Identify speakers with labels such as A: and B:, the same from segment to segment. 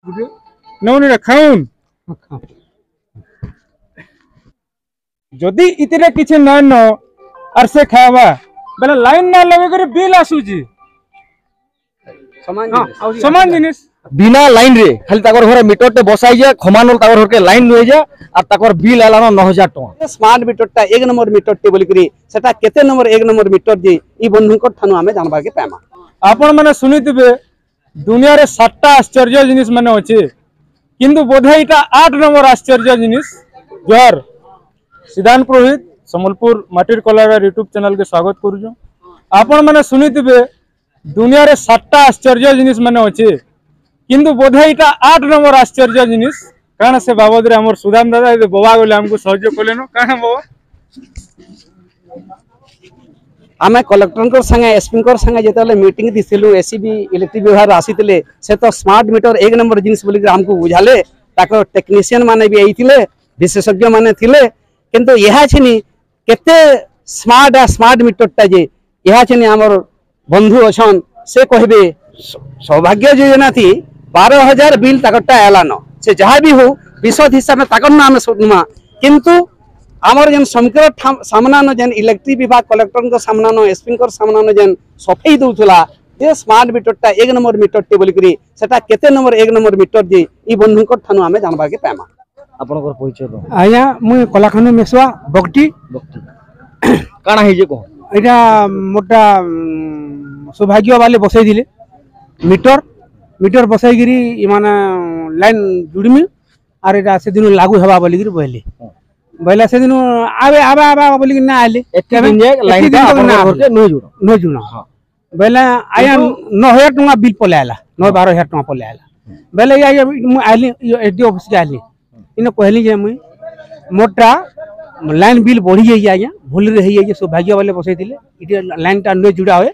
A: नौनी खाऊन जदि इतने किसी न न और से खावा बेला लाइन ना लगे करे बिल आसुजी समान जिनिस
B: बिना लाइन रे खाली ताकर घरे मीटर टे बसाई जा खमानल ताकर घर के लाइन लय जा और ताकर बिल आलानो 9000 टका
C: स्मार्ट मीटर टा एक नंबर मीटर टे बोली करी सेटा केते नंबर एक नंबर मीटर जे ई बंधु को थानु हमें जानबा के पामा
A: आपण माने सुनितबे दुनिया रे 7टा आश्चर्य जिनिस माने अछि किंतु बोधे इटा 8 नंबर आश्चर्य जिनिस जर सिद्धांत पुरोहित समलपुर माटिर कलार यूट्यूब चैनल के स्वागत करूँ। आपण माने सुनितबे दुनिया रे 7टा आश्चर्य जिनिस माने अछि किंतु बोधे इटा 8 नंबर आश्चर्य जिनिस कारण से बाबद रे हमर सुदाम दादा ए बाबा गोले हमको सहयोग कलेनो काहे बाबा
C: आमे कलेक्टर संगे एसपी संगे जेतले मीटिंग दिसिलु एसीबी इलेक्ट्रिक विभाग आसीतिले से तो स्मार्ट मीटर एक नंबर जिनिस बोली हमको बुझाले ताको टेक्नीशियन माने भी आइतिले विशेषज्ञ माने थिले किंतु यहा छिनी केते स्मार्ट मीटर टा जे यहा छिनी हमर बंधु अछन से कहबे सौभाग्य योजना थी 12000 बिल ताकटा एलानो से जहाँ भी हो विशद हिसाब में ताकन नाम सुनमा किंतु आमर जेन समग्र सामना न जेन इलेक्ट्रिक विभाग कलेक्टर को सामना न एसपी को सामना न जेन सफाई दउथला जे स्मार्ट मीटर टा एक नंबर मीटर टे बोली करी सेटा केते नंबर एक नंबर मीटर जे ई बंधु को थानु हमें जानबा के पामा
B: आपनकर परिचय दो
D: आया मुई कलाखानु मेसवा बगटी
B: काना हे जे को
D: एटा मोटा सौभाग्य वाले बसई दिले मीटर बसई गिरी माने लाइन जुड़मी आर एटा से दिन लागू हवा बोली गिरी बहले बहला से दिन आबे आबे आबे बोली ना आले
B: एके दिन जे लाइन का अपन घर के न जुड़ा
D: हां बहला आया 9000 टका बिल पले आला 9-12000 टका पले आला बहले या मु आली एडी ऑफिस के आली इने कहली जे मुई मोटा लाइन बिल बढ़ी जाई आया भूल रे है सौभाग्य वाले बसई दिले इटे लाइन टा न जुड़ा होए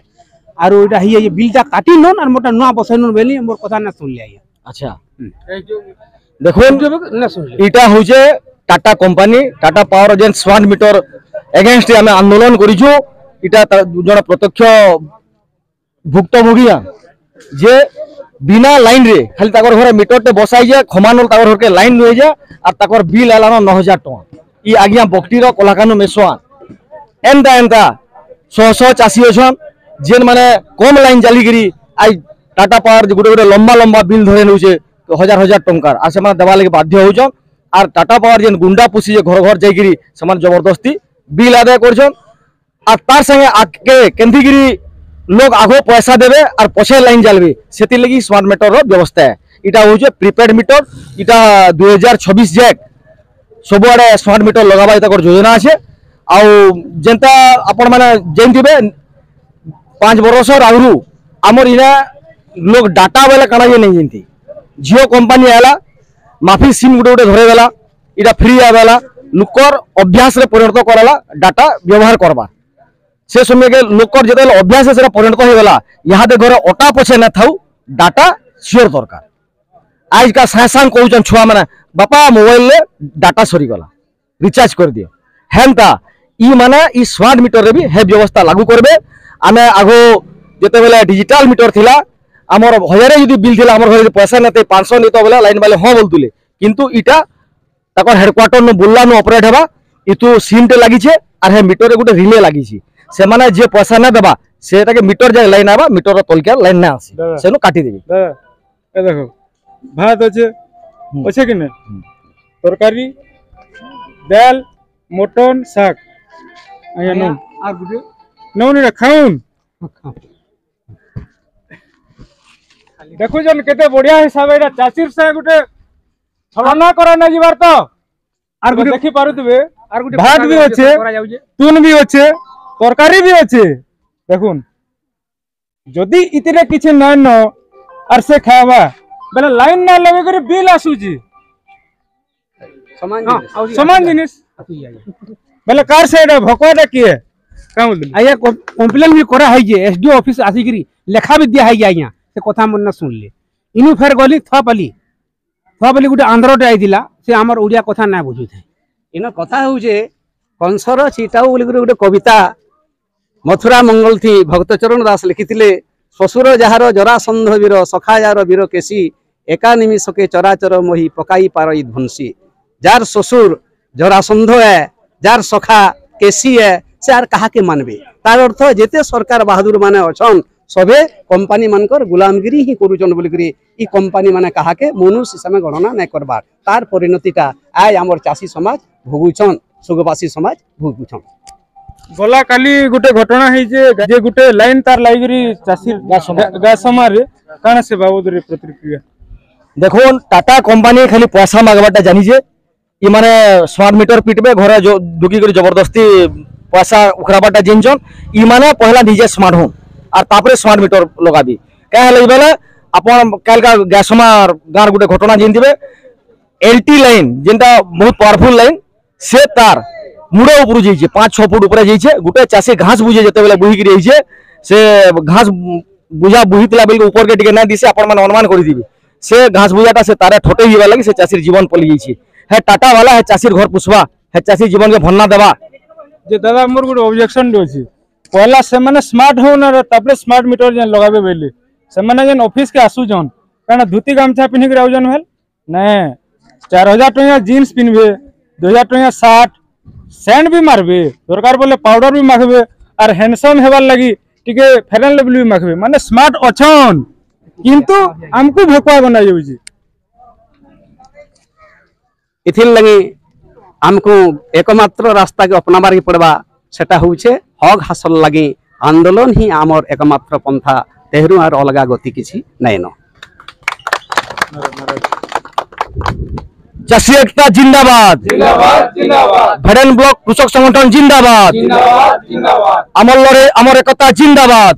D: आरो इटा हिया बिल ता काटी नन और मोटा नुआ बसैन बेली मोर कथा ना सुन लिया
B: अच्छा देखो
D: ना सुन
B: इटा होजे टाटा कंपनी टाटा पावर जेन स्मार्ट मीटर अगेंस्ट हमें आंदोलन करिछु इटा जण प्रत्यक्ष भुक्तभोगिया जे बिना लाइन रे खाली ताकर घरे मीटर टे बसाई जा खमानल ताकर घर के लाइन लय जा और ताकर बिल आलानो 9000 टका ई आगिया बक्टीर कलाकानु मेसवा एंता सौ चासी अछन जेन माने कम लाइन जालिगिरी आई टाटा पावर गोटे गोटे लंबा लंबा बिल धरे नउचे 1000 टंकार आ से देवा लगे बाध्य होचन आर टाटा पावर जेन गुंडा पुसी घर घर जाइगिरी समान जबरदस्ती बिल आदाय करछन आ तार संगे आके केंदिगिरी लोग आगो पैसा देबे और पछे लाइन जालबे सेति लगी स्मार्ट मीटर रो व्यवस्था है इटा होचे प्रीपेड मीटर इटा 2026 जैक सब आड़े स्मार्ट मीटर लगाबा इता योजना আছে आउ जेंता आपण माने जेंतिबे 5 बरस आगु आमर इना लोग डाटा बेले काना जे नहीं जेंती जियो कंपनी आला माफी सिम गुटे गुटे धरे देला इटा फ्री आवेला लुकर अभ्यास रे परिणत कराला डाटा व्यवहार करबा से समय के लोकर जते अभ्यास से परिणत हो गला यहाँ दे घर अटा पछे ना थाउ डाटा सियोर दरकार आज का सासांग कहउचन छुआ माने बापा मोबाइल ले डाटा सरी गला रिचार्ज कर दियो हेंता ई माने ई स्मार्ट मीटर रे भी हे व्यवस्था लागू करबे आमे आगो जते बेले डिजिटल मीटर थिला हमर हजारे यदि बिल थिला हमर घरे पैसा नते 500 नतो बेले लाइन वाले हो बोलतुले किंतु इटा ताकर हेडक्वार्टर न बुल्ला न ऑपरेट हेबा इतु सिम ते लागि छे आर हे मीटर रे गुटे रिले लागि छी से माने जे पैसा न देबा से ताके मीटर जाय लाइन आबा मीटर तलके लाइन ना आसी सेनु काटी देबी
A: ए देखो भात अच्छे कि नहीं तरकारी दाल मटन शाक आया नून
D: आ गुटे
A: नौनी खाऊन देखु जन केते बढ़िया हिसाब एटा चासीर से गुटे छलना करा ना जीवार तो आर गुटे देखि पारुतबे आर गुटे भात भी अच्छे तून भी अच्छे तरकारी भी अच्छे देखुन जदि इतने किछि न न आर से खावा बेला लाइन ना लगे करे बिल आसुजी समान जिनिस बेला कार से एटा भकोटा किए का बोल
D: आया कंप्लेन भी करा है जे एसडीओ ऑफिस आसीगिरी लेखा भी दिया है आया से कथा मन न सुनले इनु फेर गली थपली गुटे आंध्रटे आइदिला से हमर उड़िया कथा ना बुझु थे
C: इन कथा होजे कंसर चिटाऊ बोली गोटे कविता मथुरा मंगल थी भक्तचरण दास लिखिथिले ससुर जहार जरासंध वीर सखा जार वीर केसी एका निमिषके चराचर मोही पकाई पारई ध्वंसी जार ससुर जरासंध है जार सखा केसी है से आर कहा के मानबे तार अर्थ जेते सरकार बहादुर माने अछन सबे कंपनी मानकर गुलामगिरी ही करूचन बोलिकरी ई कंपनी माने कहा के मनुष्य हिसाब गणना नहीं करबार तार परिणतिटा आय आमर चाषी समाज भोगुछन सुगवासी समाज भोगुछन।
A: गला काली गुटे घटना है जे गुटे लाइन तार लाइगरी चासी गासमा रे काना से बाबद रे प्रतिक्रिया
B: देखो टाटा कंपनी खाली पैसा मागबाटा जानी जे ई माने स्मार्ट मीटर पिटबे घरे जो दुकी कर जबरदस्ती पैसा उखराबाटा जिनचन ई माने पहला निजे स्मार्ट होम और तापरे स्मार्ट मीटर लगाबी क्या लगी बेले अपन काल का गासमा गार गुटे घटना जिन दिबे एलटी लाइन जेंटा बहुत पावरफुल लाइन से तार मुड़े ऊपर जाइए 5-6 फुट ऊपर जाइए गोटे चाषी घास बुझे जिते बेले बुहिक रही से घास बुझा बुहीला बेल ऊपर के टिके ना दिसे आपण माने अनुमान कर दिबे से घास बुझाटा से तारे ठोटे ही लगी से चाषी जीवन पली जाइए है टाटा वाला है चाषी घर पुषवा है चाषी जीवन के भन्ना देवा
A: जे दादा मोर गुटे ऑब्जेक्शन दोछि पहला से माने स्मार्ट हो ना तापरे स्मार्ट मीटर जे लगाबे बेले से माने जे ऑफिस के आसु जन काना धोती गामछा पिन्हि के आउजन भेल नै 4000 टका जीन्स पिनबे 2000 टका शर्ट सेंड भी मारबे दरकार बोले पाउडर भी माखबे और हैंडसम हेबार लगी टिके फेरन लेवल भी माखबे माने स्मार्ट अछन किंतु हमको भोकवा बना जाउजी
C: इथिल लगी हमको एकमात्र रास्ता के अपनाबार के पड़वा सेटा होउछे हक हासिल लगी आंदोलन ही आमर एकमात्र पंथा तेहरू आर अलगा गति किछि नै न।
B: चाषी एकता जिंदाबाद भेड़न ब्लॉक कृषक संगठन जिंदाबाद आमर एकता जिंदाबाद।